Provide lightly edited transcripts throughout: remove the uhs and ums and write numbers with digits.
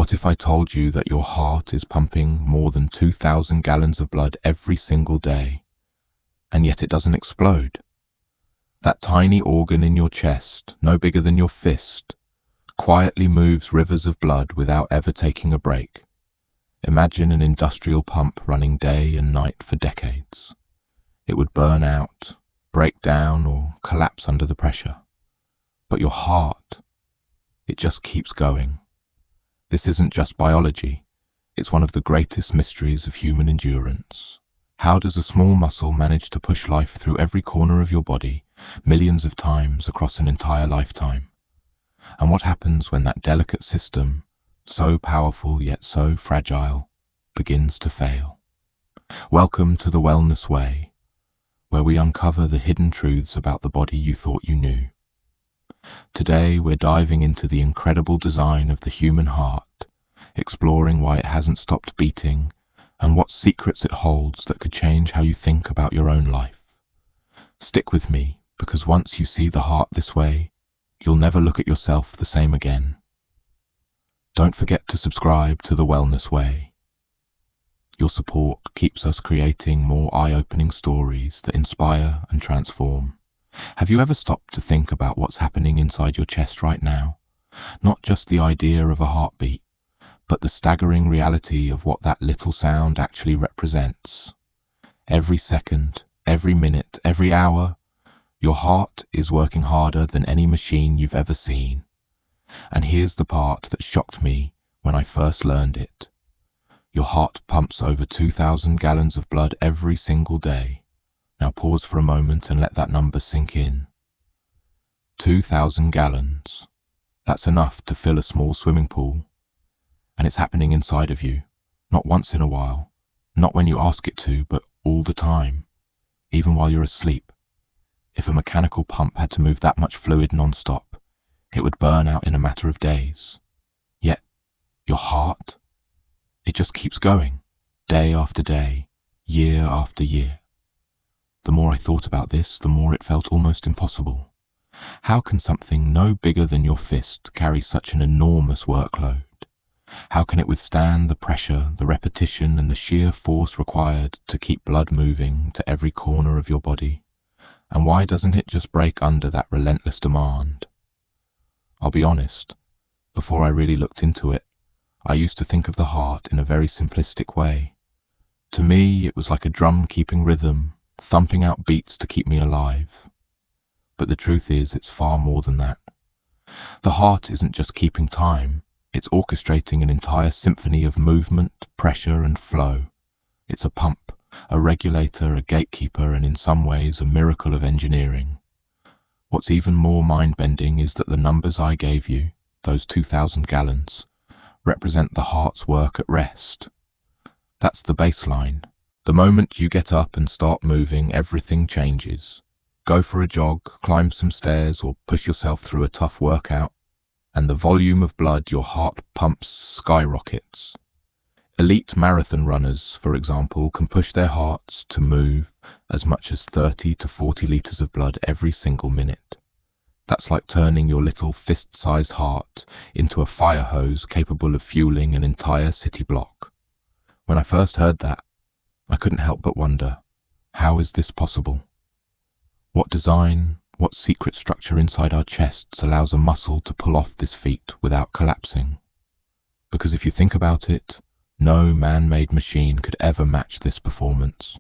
What if I told you that your heart is pumping more than 2,000 gallons of blood every single day, and yet it doesn't explode? That tiny organ in your chest, no bigger than your fist, quietly moves rivers of blood without ever taking a break. Imagine an industrial pump running day and night for decades. It would burn out, break down, or collapse under the pressure. But your heart, it just keeps going. This isn't just biology. It's one of the greatest mysteries of human endurance. How does a small muscle manage to push life through every corner of your body, millions of times across an entire lifetime? And what happens when that delicate system, so powerful yet so fragile, begins to fail? Welcome to the Wellness Way, where we uncover the hidden truths about the body you thought you knew. Today we're diving into the incredible design of the human heart, exploring why it hasn't stopped beating and what secrets it holds that could change how you think about your own life. Stick with me, because once you see the heart this way, you'll never look at yourself the same again. Don't forget to subscribe to The Wellness Way. Your support keeps us creating more eye-opening stories that inspire and transform. Have you ever stopped to think about what's happening inside your chest right now? Not just the idea of a heartbeat, but the staggering reality of what that little sound actually represents. Every second, every minute, every hour, your heart is working harder than any machine you've ever seen. And here's the part that shocked me when I first learned it. Your heart pumps over 2,000 gallons of blood every single day. Now pause for a moment and let that number sink in. 2,000 gallons. That's enough to fill a small swimming pool. And it's happening inside of you, not once in a while, not when you ask it to, but all the time, even while you're asleep. If a mechanical pump had to move that much fluid non-stop, it would burn out in a matter of days. Yet, your heart, it just keeps going, day after day, year after year. The more I thought about this, the more it felt almost impossible. How can something no bigger than your fist carry such an enormous workload? How can it withstand the pressure, the repetition, and the sheer force required to keep blood moving to every corner of your body? And why doesn't it just break under that relentless demand? I'll be honest, before I really looked into it, I used to think of the heart in a very simplistic way. To me, it was like a drum keeping rhythm, thumping out beats to keep me alive. But the truth is, it's far more than that. The heart isn't just keeping time, it's orchestrating an entire symphony of movement, pressure, and flow. It's a pump, a regulator, a gatekeeper, and in some ways a miracle of engineering. What's even more mind-bending is that the numbers I gave you, those 2,000 gallons, represent the heart's work at rest. That's the baseline. The moment you get up and start moving, everything changes. Go for a jog, climb some stairs, or push yourself through a tough workout, and the volume of blood your heart pumps skyrockets. Elite marathon runners, for example, can push their hearts to move as much as 30 to 40 litres of blood every single minute. That's like turning your little fist-sized heart into a fire hose capable of fueling an entire city block. When I first heard that, I couldn't help but wonder, how is this possible? What design, what secret structure inside our chests allows a muscle to pull off this feat without collapsing? Because if you think about it, no man-made machine could ever match this performance.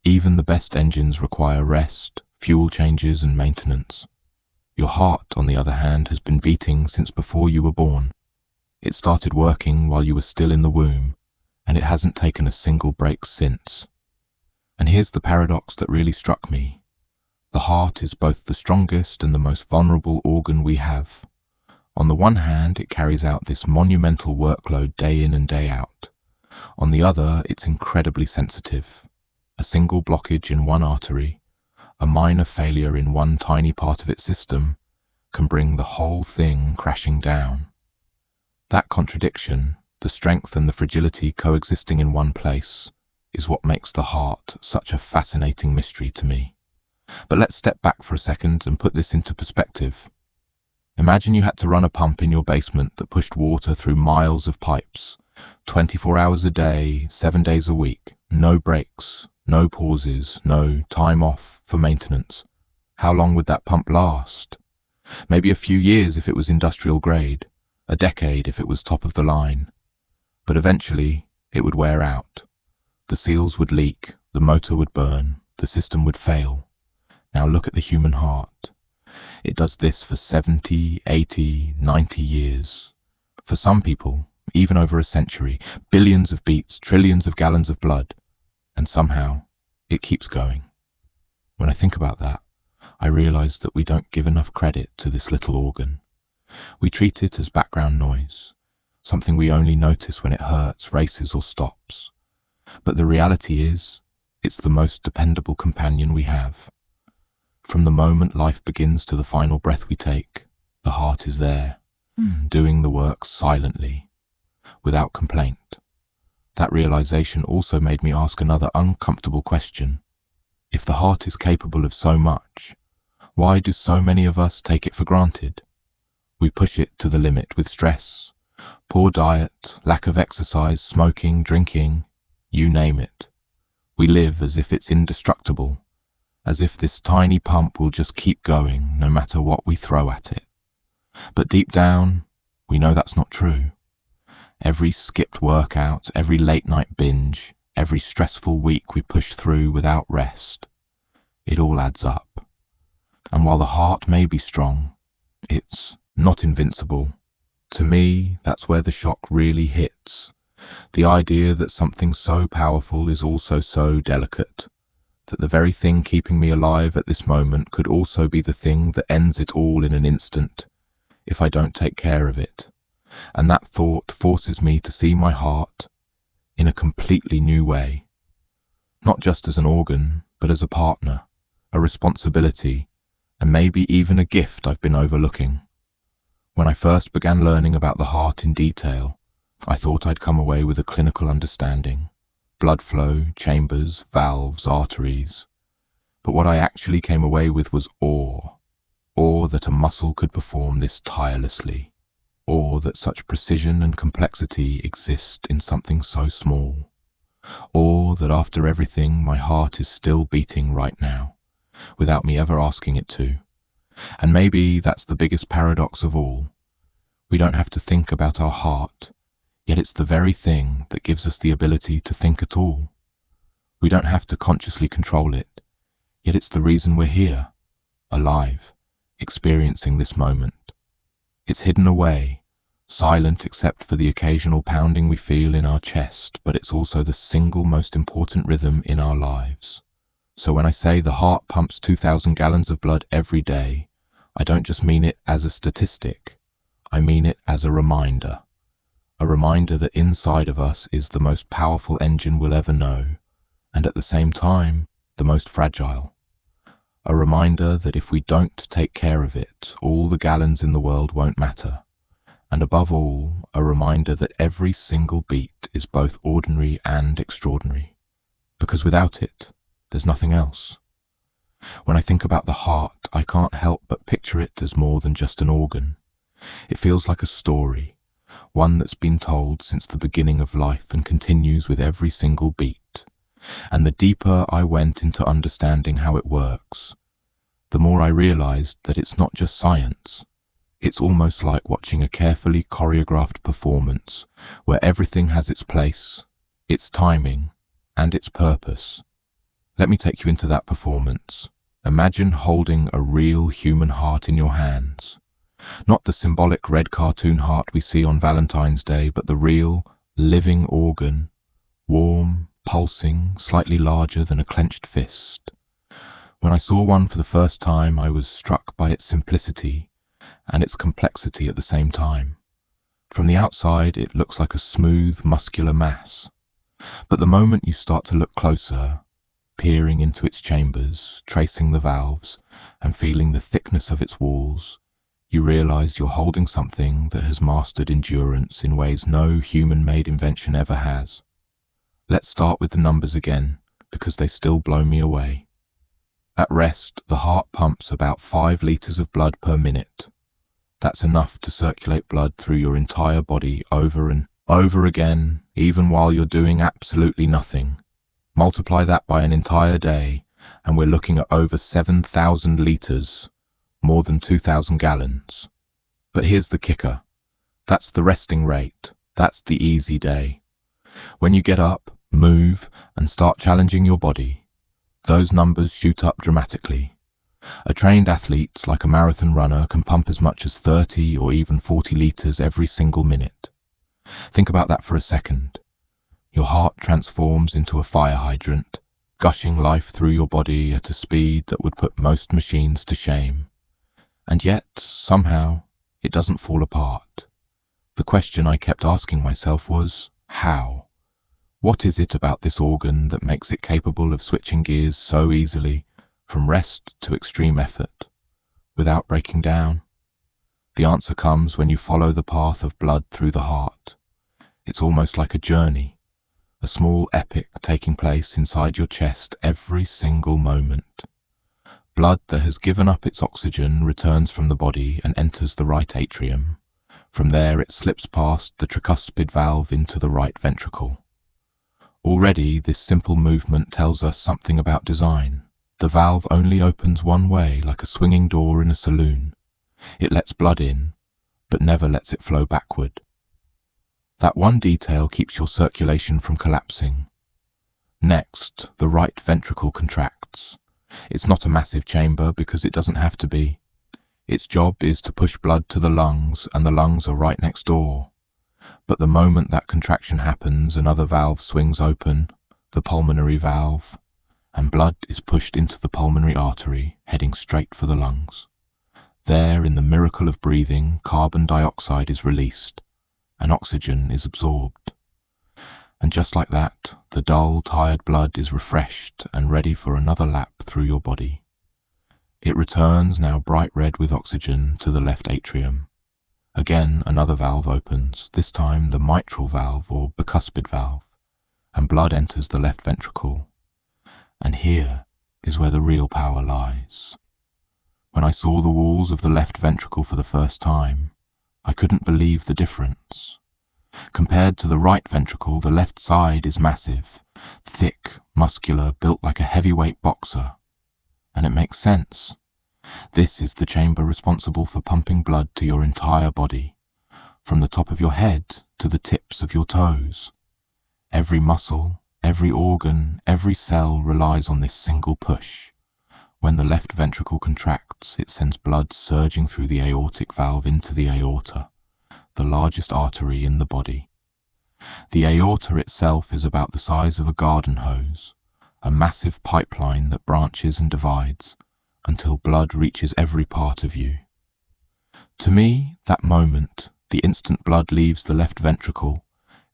Even the best engines require rest, fuel changes, and maintenance. Your heart, on the other hand, has been beating since before you were born. It started working while you were still in the womb, and it hasn't taken a single break since. And here's the paradox that really struck me. The heart is both the strongest and the most vulnerable organ we have. On the one hand, it carries out this monumental workload day in and day out. On the other, it's incredibly sensitive. A single blockage in one artery, a minor failure in one tiny part of its system, can bring the whole thing crashing down. That contradiction, the strength and the fragility coexisting in one place, is what makes the heart such a fascinating mystery to me. But let's step back for a second and put this into perspective. Imagine you had to run a pump in your basement that pushed water through miles of pipes, 24 hours a day, 7 days a week, no breaks, no pauses, no time off for maintenance. How long would that pump last? Maybe a few years if it was industrial grade, a decade if it was top of the line. But eventually, it would wear out. The seals would leak, the motor would burn, the system would fail. Now look at the human heart. It does this for 70, 80, 90 years. For some people, even over a century, billions of beats, trillions of gallons of blood, and somehow it keeps going. When I think about that, I realize that we don't give enough credit to this little organ. We treat it as background noise, something we only notice when it hurts, races, or stops. But the reality is, it's the most dependable companion we have. From the moment life begins to the final breath we take, the heart is there, doing the work silently, without complaint. That realization also made me ask another uncomfortable question. If the heart is capable of so much, why do so many of us take it for granted? We push it to the limit with stress, poor diet, lack of exercise, smoking, drinking, you name it. We live as if it's indestructible, as if this tiny pump will just keep going no matter what we throw at it. But deep down, we know that's not true. Every skipped workout, every late night binge, every stressful week we push through without rest, it all adds up. And while the heart may be strong, it's not invincible. To me, that's where the shock really hits. The idea that something so powerful is also so delicate, that the very thing keeping me alive at this moment could also be the thing that ends it all in an instant, if I don't take care of it. And that thought forces me to see my heart in a completely new way. Not just as an organ, but as a partner, a responsibility, and maybe even a gift I've been overlooking. When I first began learning about the heart in detail, I thought I'd come away with a clinical understanding. Blood flow, chambers, valves, arteries. But what I actually came away with was awe. Awe that a muscle could perform this tirelessly. Awe that such precision and complexity exist in something so small. Awe that after everything my heart is still beating right now, without me ever asking it to. And maybe that's the biggest paradox of all. We don't have to think about our heart, yet it's the very thing that gives us the ability to think at all. We don't have to consciously control it, yet it's the reason we're here, alive, experiencing this moment. It's hidden away, silent except for the occasional pounding we feel in our chest, but it's also the single most important rhythm in our lives. So when I say the heart pumps 2,000 gallons of blood every day, I don't just mean it as a statistic, I mean it as a reminder that inside of us is the most powerful engine we'll ever know, and at the same time, the most fragile. A reminder that if we don't take care of it, all the gallons in the world won't matter. And above all, a reminder that every single beat is both ordinary and extraordinary. Because without it, there's nothing else. When I think about the heart, I can't help but picture it as more than just an organ. It feels like a story, one that's been told since the beginning of life and continues with every single beat. And the deeper I went into understanding how it works, the more I realized that it's not just science. It's almost like watching a carefully choreographed performance where everything has its place, its timing, and its purpose. Let me take you into that performance. Imagine holding a real human heart in your hands. Not the symbolic red cartoon heart we see on Valentine's Day, but the real, living organ, warm, pulsing, slightly larger than a clenched fist. When I saw one for the first time, I was struck by its simplicity and its complexity at the same time. From the outside, it looks like a smooth, muscular mass. But the moment you start to look closer, peering into its chambers, tracing the valves, and feeling the thickness of its walls, you realize you're holding something that has mastered endurance in ways no human-made invention ever has. Let's start with the numbers again, because they still blow me away. At rest, the heart pumps about 5 liters of blood per minute. That's enough to circulate blood through your entire body over and over again, even while you're doing absolutely nothing. Multiply that by an entire day, and we're looking at over 7,000 litres, more than 2,000 gallons. But here's the kicker. That's the resting rate. That's the easy day. When you get up, move, and start challenging your body, those numbers shoot up dramatically. A trained athlete, like a marathon runner, can pump as much as 30 or even 40 litres every single minute. Think about that for a second. Your heart transforms into a fire hydrant, gushing life through your body at a speed that would put most machines to shame. And yet, somehow, it doesn't fall apart. The question I kept asking myself was, how? What is it about this organ that makes it capable of switching gears so easily, from rest to extreme effort, without breaking down? The answer comes when you follow the path of blood through the heart. It's almost like a journey, a small epic taking place inside your chest every single moment. Blood that has given up its oxygen returns from the body and enters the right atrium. From there it slips past the tricuspid valve into the right ventricle. Already this simple movement tells us something about design. The valve only opens one way, like a swinging door in a saloon. It lets blood in, but never lets it flow backward. That one detail keeps your circulation from collapsing. Next, the right ventricle contracts. It's not a massive chamber because it doesn't have to be. Its job is to push blood to the lungs, and the lungs are right next door. But the moment that contraction happens, another valve swings open, the pulmonary valve, and blood is pushed into the pulmonary artery, heading straight for the lungs. There, in the miracle of breathing, carbon dioxide is released, and oxygen is absorbed. And just like that, the dull, tired blood is refreshed and ready for another lap through your body. It returns, now bright red with oxygen, to the left atrium. Again, another valve opens, this time the mitral valve or bicuspid valve, and blood enters the left ventricle. And here is where the real power lies. When I saw the walls of the left ventricle for the first time, I couldn't believe the difference. Compared to the right ventricle, the left side is massive, thick, muscular, built like a heavyweight boxer. And it makes sense. This is the chamber responsible for pumping blood to your entire body, from the top of your head to the tips of your toes. Every muscle, every organ, every cell relies on this single push. When the left ventricle contracts, it sends blood surging through the aortic valve into the aorta, the largest artery in the body. The aorta itself is about the size of a garden hose, a massive pipeline that branches and divides until blood reaches every part of you. To me, that moment, the instant blood leaves the left ventricle,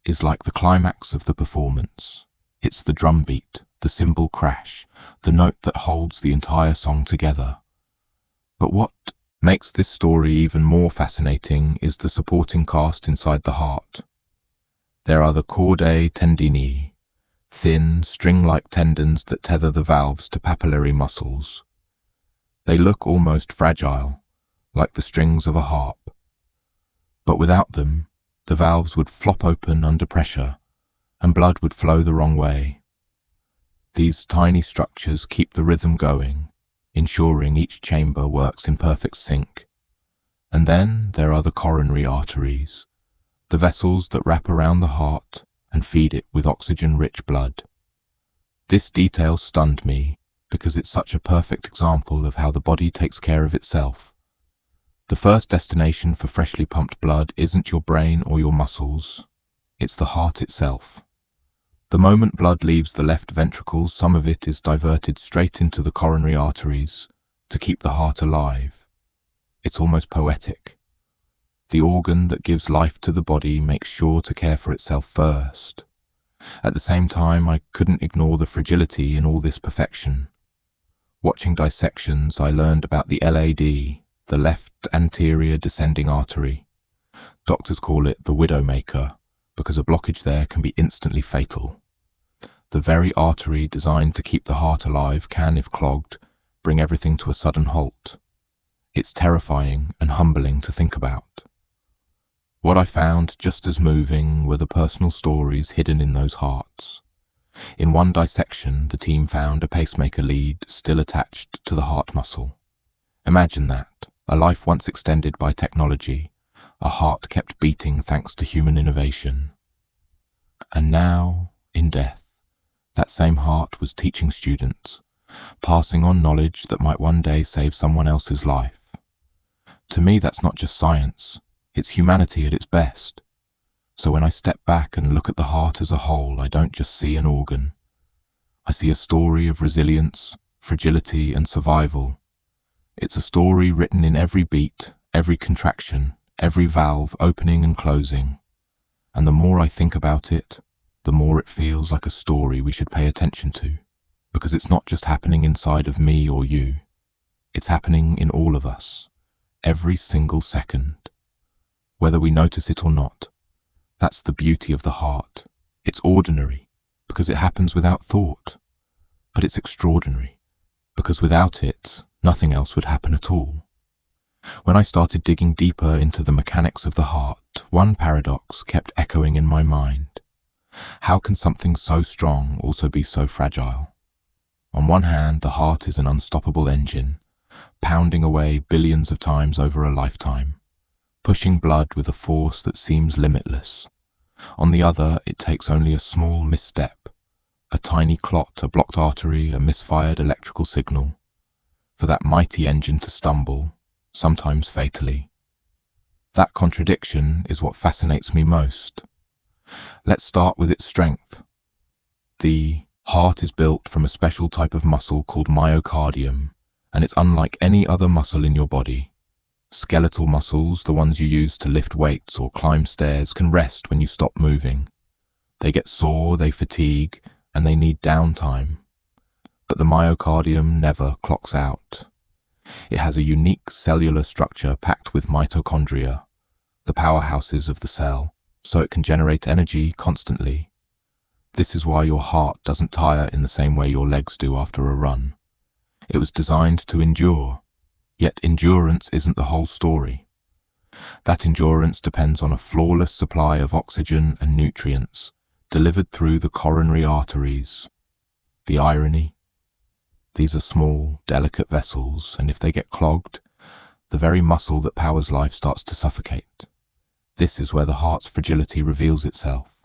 is like the climax of the performance. It's the drum beat, the cymbal crash, the note that holds the entire song together. But what makes this story even more fascinating is the supporting cast inside the heart. There are the chordae tendini, thin, string-like tendons that tether the valves to papillary muscles. They look almost fragile, like the strings of a harp. But without them, the valves would flop open under pressure, and blood would flow the wrong way. These tiny structures keep the rhythm going, ensuring each chamber works in perfect sync. And then there are the coronary arteries, the vessels that wrap around the heart and feed it with oxygen-rich blood. This detail stunned me because it's such a perfect example of how the body takes care of itself. The first destination for freshly pumped blood isn't your brain or your muscles, it's the heart itself. The moment blood leaves the left ventricle, some of it is diverted straight into the coronary arteries to keep the heart alive. It's almost poetic. The organ that gives life to the body makes sure to care for itself first. At the same time, I couldn't ignore the fragility in all this perfection. Watching dissections, I learned about the LAD, the left anterior descending artery. Doctors call it the widowmaker because a blockage there can be instantly fatal. The very artery designed to keep the heart alive can, if clogged, bring everything to a sudden halt. It's terrifying and humbling to think about. What I found just as moving were the personal stories hidden in those hearts. In one dissection, the team found a pacemaker lead still attached to the heart muscle. Imagine that, a life once extended by technology, a heart kept beating thanks to human innovation. And now, in death, that same heart was teaching students, passing on knowledge that might one day save someone else's life. To me, that's not just science, it's humanity at its best. So when I step back and look at the heart as a whole, I don't just see an organ. I see a story of resilience, fragility, and survival. It's a story written in every beat, every contraction, every valve opening and closing. And the more I think about it, the more it feels like a story we should pay attention to. Because it's not just happening inside of me or you. It's happening in all of us, every single second. Whether we notice it or not. That's the beauty of the heart. It's ordinary, because it happens without thought. But it's extraordinary, because without it, nothing else would happen at all. When I started digging deeper into the mechanics of the heart, one paradox kept echoing in my mind. How can something so strong also be so fragile? On one hand, the heart is an unstoppable engine, pounding away billions of times over a lifetime, pushing blood with a force that seems limitless. On the other, it takes only a small misstep, a tiny clot, a blocked artery, a misfired electrical signal, for that mighty engine to stumble, sometimes fatally. That contradiction is what fascinates me most. Let's start with its strength. The heart is built from a special type of muscle called myocardium, and it's unlike any other muscle in your body. Skeletal muscles, the ones you use to lift weights or climb stairs, can rest when you stop moving. They get sore, they fatigue, and they need downtime. But the myocardium never clocks out. It has a unique cellular structure packed with mitochondria, the powerhouses of the cell, so it can generate energy constantly. This is why your heart doesn't tire in the same way your legs do after a run. It was designed to endure. Yet endurance isn't the whole story. That endurance depends on a flawless supply of oxygen and nutrients delivered through the coronary arteries. The irony? These are small, delicate vessels, and if they get clogged, the very muscle that powers life starts to suffocate. This is where the heart's fragility reveals itself.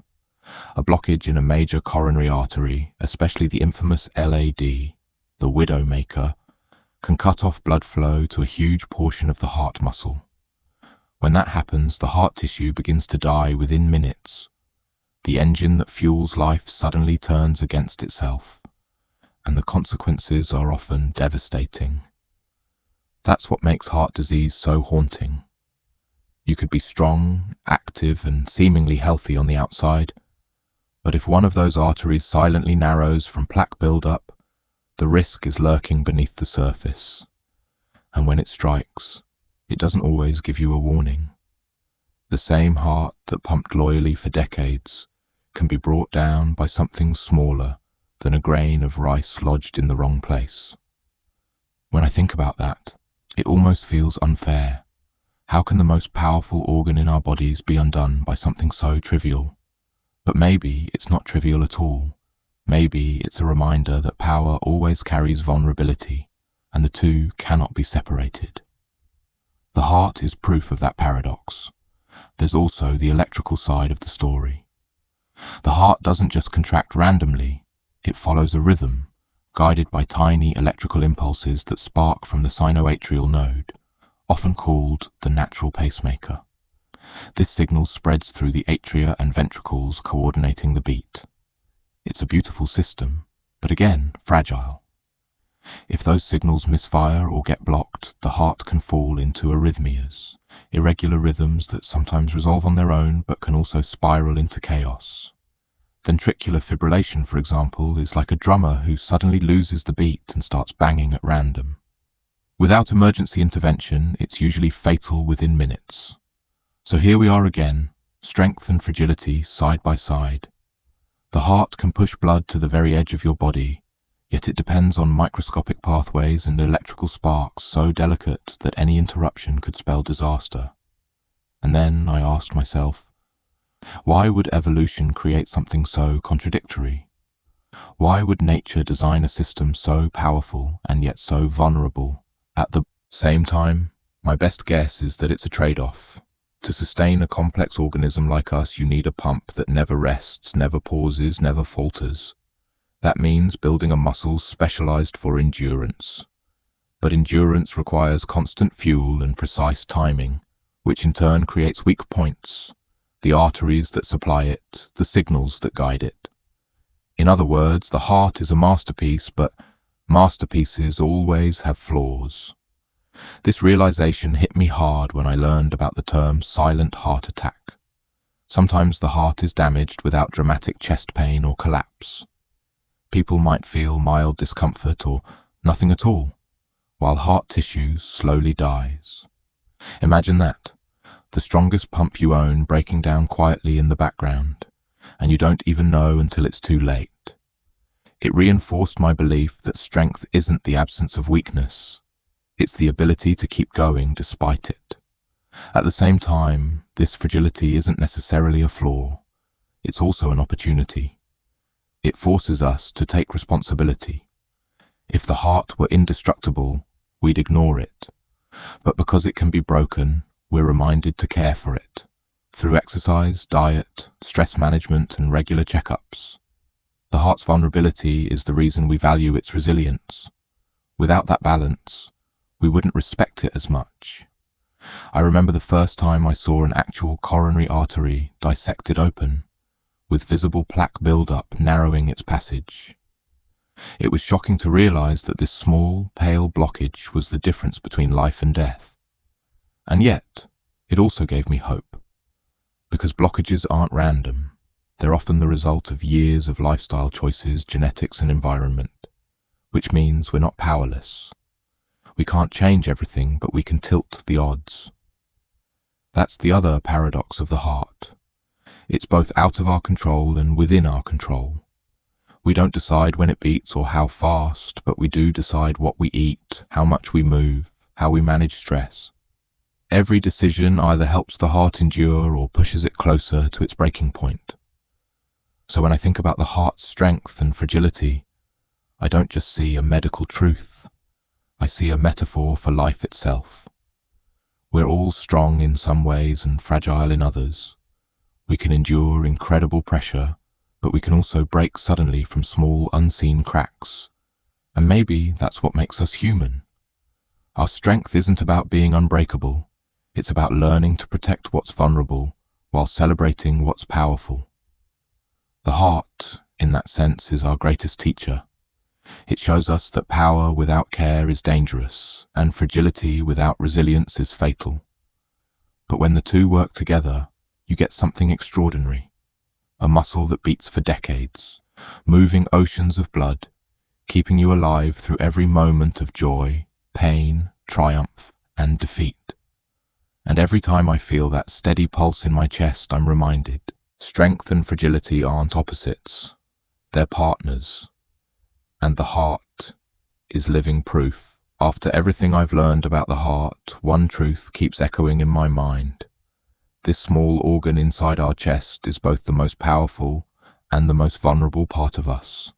A blockage in a major coronary artery, especially the infamous LAD, the widowmaker, can cut off blood flow to a huge portion of the heart muscle. When that happens, the heart tissue begins to die within minutes. The engine that fuels life suddenly turns against itself, and the consequences are often devastating. That's what makes heart disease so haunting. You could be strong, active, and seemingly healthy on the outside, but if one of those arteries silently narrows from plaque buildup, the risk is lurking beneath the surface, and when it strikes, it doesn't always give you a warning. The same heart that pumped loyally for decades can be brought down by something smaller than a grain of rice lodged in the wrong place. When I think about that, it almost feels unfair. How can the most powerful organ in our bodies be undone by something so trivial? But maybe it's not trivial at all. Maybe it's a reminder that power always carries vulnerability, and the two cannot be separated. The heart is proof of that paradox. There's also the electrical side of the story. The heart doesn't just contract randomly, it follows a rhythm, guided by tiny electrical impulses that spark from the sinoatrial node, often called the natural pacemaker. This signal spreads through the atria and ventricles, coordinating the beat. It's a beautiful system, but again, fragile. If those signals misfire or get blocked, the heart can fall into arrhythmias, irregular rhythms that sometimes resolve on their own but can also spiral into chaos. Ventricular fibrillation, for example, is like a drummer who suddenly loses the beat and starts banging at random. Without emergency intervention, it's usually fatal within minutes. So here we are again, strength and fragility side by side. The heart can push blood to the very edge of your body, Yet it depends on microscopic pathways and electrical sparks so delicate that any interruption could spell disaster. And then I asked myself, why would evolution create something so contradictory? Why would nature design a system so powerful and yet so vulnerable? At the same time, my best guess is that it's a trade-off. To sustain a complex organism like us, you need a pump that never rests, never pauses, never falters. That means building a muscle specialized for endurance. But endurance requires constant fuel and precise timing, which in turn creates weak points, the arteries that supply it, the signals that guide it. In other words, the heart is a masterpiece, but masterpieces always have flaws. This realization hit me hard when I learned about the term silent heart attack. Sometimes the heart is damaged without dramatic chest pain or collapse. People might feel mild discomfort or nothing at all, while heart tissue slowly dies. Imagine that, the strongest pump you own breaking down quietly in the background, and you don't even know until it's too late. It reinforced my belief that strength isn't the absence of weakness. It's the ability to keep going despite it. At the same time, this fragility isn't necessarily a flaw. It's also an opportunity. It forces us to take responsibility. If the heart were indestructible, we'd ignore it. But because it can be broken, we're reminded to care for it. Through exercise, diet, stress management, and regular checkups. The heart's vulnerability is the reason we value its resilience. Without that balance, we wouldn't respect it as much. I remember the first time I saw an actual coronary artery dissected open, with visible plaque buildup narrowing its passage. It was shocking to realize that this small, pale blockage was the difference between life and death. And yet, it also gave me hope. Because blockages aren't random. They're often the result of years of lifestyle choices, genetics, and environment, which means we're not powerless. We can't change everything, but we can tilt the odds. That's the other paradox of the heart. It's both out of our control and within our control. We don't decide when it beats or how fast, but we do decide what we eat, how much we move, how we manage stress. Every decision either helps the heart endure or pushes it closer to its breaking point. So when I think about the heart's strength and fragility, I don't just see a medical truth. I see a metaphor for life itself. We're all strong in some ways and fragile in others. We can endure incredible pressure, but we can also break suddenly from small, unseen cracks. And maybe that's what makes us human. Our strength isn't about being unbreakable. It's about learning to protect what's vulnerable while celebrating what's powerful. The heart, in that sense, is our greatest teacher. It shows us that power without care is dangerous, and fragility without resilience is fatal. But when the two work together, you get something extraordinary. A muscle that beats for decades, moving oceans of blood, keeping you alive through every moment of joy, pain, triumph, and defeat. And every time I feel that steady pulse in my chest, I'm reminded, strength and fragility aren't opposites. They're partners. And the heart is living proof. After everything I've learned about the heart, one truth keeps echoing in my mind. This small organ inside our chest is both the most powerful and the most vulnerable part of us.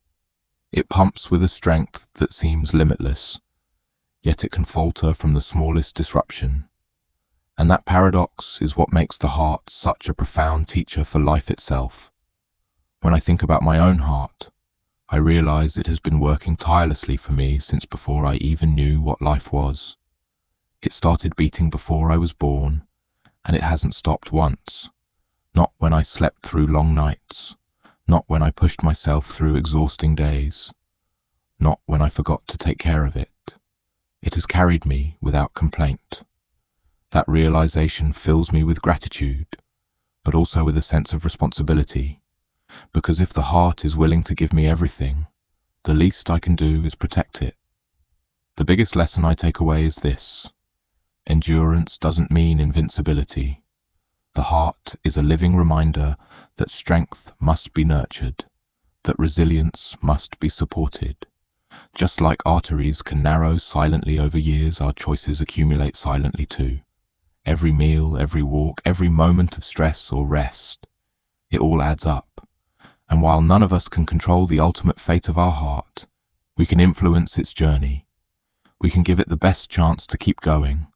It pumps with a strength that seems limitless, yet it can falter from the smallest disruption. And that paradox is what makes the heart such a profound teacher for life itself. When I think about my own heart, I realize it has been working tirelessly for me since before I even knew what life was. It started beating before I was born, and it hasn't stopped once. Not when I slept through long nights, not when I pushed myself through exhausting days, not when I forgot to take care of it. It has carried me without complaint. That realization fills me with gratitude, but also with a sense of responsibility. Because if the heart is willing to give me everything, the least I can do is protect it. The biggest lesson I take away is this. Endurance doesn't mean invincibility. The heart is a living reminder that strength must be nurtured, that resilience must be supported, Just like arteries can narrow silently over years, our choices accumulate silently too. Every meal, every walk, every moment of stress or rest, it all adds up. And while none of us can control the ultimate fate of our heart, we can influence its journey. We can give it the best chance to keep going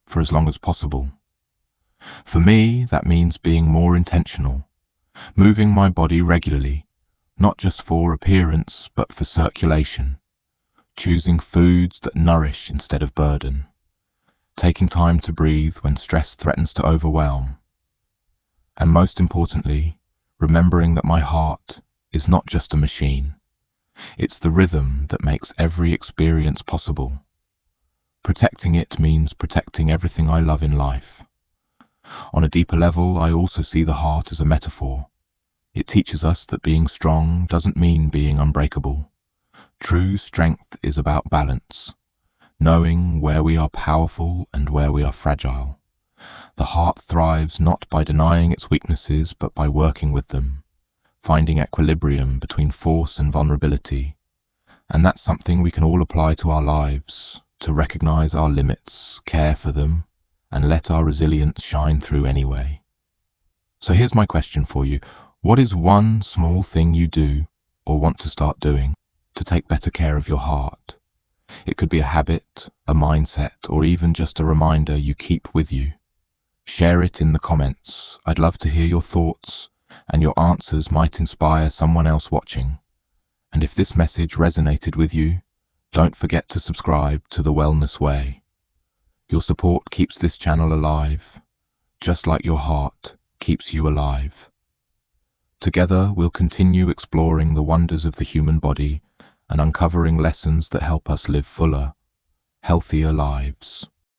for as long as possible. For me, that means being more intentional, moving my body regularly, not just for appearance, but for circulation, choosing foods that nourish instead of burden, taking time to breathe when stress threatens to overwhelm, and most importantly, remembering that my heart is not just a machine. It's the rhythm that makes every experience possible. Protecting it means protecting everything I love in life. On a deeper level, I also see the heart as a metaphor. It teaches us that being strong doesn't mean being unbreakable. True strength is about balance, knowing where we are powerful and where we are fragile. The heart thrives not by denying its weaknesses, but by working with them, finding equilibrium between force and vulnerability. And that's something we can all apply to our lives, to recognize our limits, care for them, and let our resilience shine through anyway. So here's my question for you. What is one small thing you do or want to start doing to take better care of your heart? It could be a habit, a mindset, or even just a reminder you keep with you. Share it in the comments. I'd love to hear your thoughts, and your answers might inspire someone else watching. And if this message resonated with you, don't forget to subscribe to The Wellness Way. Your support keeps this channel alive, just like your heart keeps you alive. Together, we'll continue exploring the wonders of the human body and uncovering lessons that help us live fuller, healthier lives.